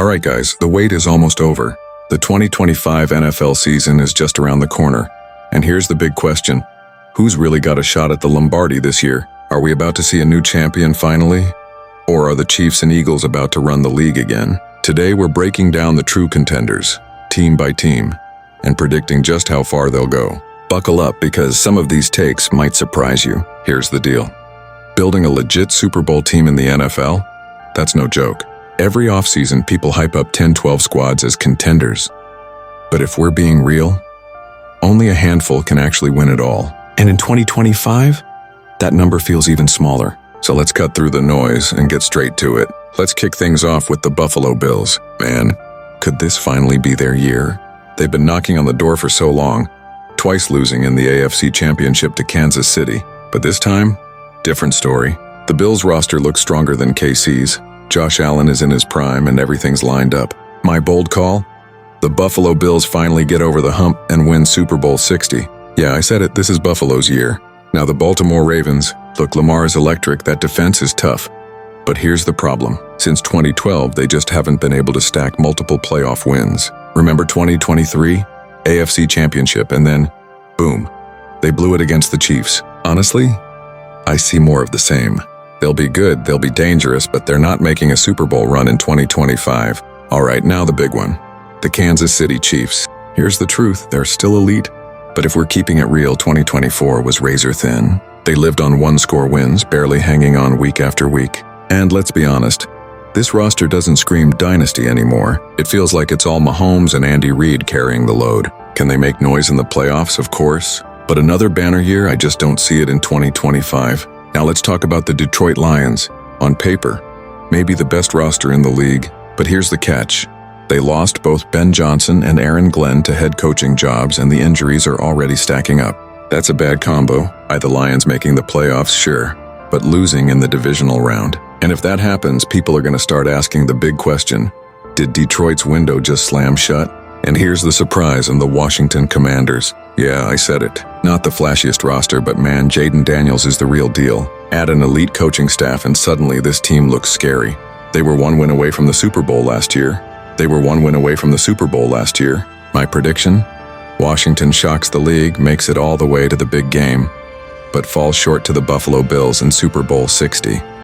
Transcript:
Alright guys, the wait is almost over. The 2025 NFL season is just around the corner. And here's the big question. Who's really got a shot at the Lombardi this year? Are we about to see a new champion finally? Or are the Chiefs and Eagles about to run the league again? Today we're breaking down the true contenders, team by team, and predicting just how far they'll go. Buckle up because some of these takes might surprise you. Here's the deal. Building a legit Super Bowl team in the NFL? That's no joke. Every offseason, people hype up 10-12 squads as contenders. But if we're being real, only a handful can actually win it all. And in 2025, that number feels even smaller. So let's cut through the noise and get straight to it. Let's kick things off with the Buffalo Bills. Man, could this finally be their year? They've been knocking on the door for so long, twice losing in the AFC Championship to Kansas City. But this time, different story. The Bills roster looks stronger than KC's. Josh Allen is in his prime and everything's lined up. My bold call? The Buffalo Bills finally get over the hump and win Super Bowl 60. Yeah, I said it, this is Buffalo's year. Now the Baltimore Ravens, look, Lamar is electric, that defense is tough. But here's the problem. Since 2012, they just haven't been able to stack multiple playoff wins. Remember 2023? AFC Championship, and then, boom, they blew it against the Chiefs. Honestly, I see more of the same. They'll be good, they'll be dangerous, but they're not making a Super Bowl run in 2025. All right, now the big one. The Kansas City Chiefs. Here's the truth, they're still elite. But if we're keeping it real, 2024 was razor thin. They lived on one-score wins, barely hanging on week after week. And let's be honest, this roster doesn't scream dynasty anymore. It feels like it's all Mahomes and Andy Reid carrying the load. Can they make noise in the playoffs? Of course. But another banner year, I just don't see it in 2025. Now let's talk about the Detroit Lions. On paper, maybe the best roster in the league, but here's the catch. They lost both Ben Johnson and Aaron Glenn to head coaching jobs, and the injuries are already stacking up. That's a bad combo. The Lions making the playoffs, sure, but losing in the divisional round. And if that happens, people are going to start asking the big question, did Detroit's window just slam shut? And here's the surprise in the Washington Commanders. Yeah, I said it. Not the flashiest roster, but man, Jaden Daniels is the real deal. Add an elite coaching staff and suddenly this team looks scary. They were one win away from the Super Bowl last year. My prediction? Washington shocks the league, makes it all the way to the big game, but falls short to the Buffalo Bills in Super Bowl 60.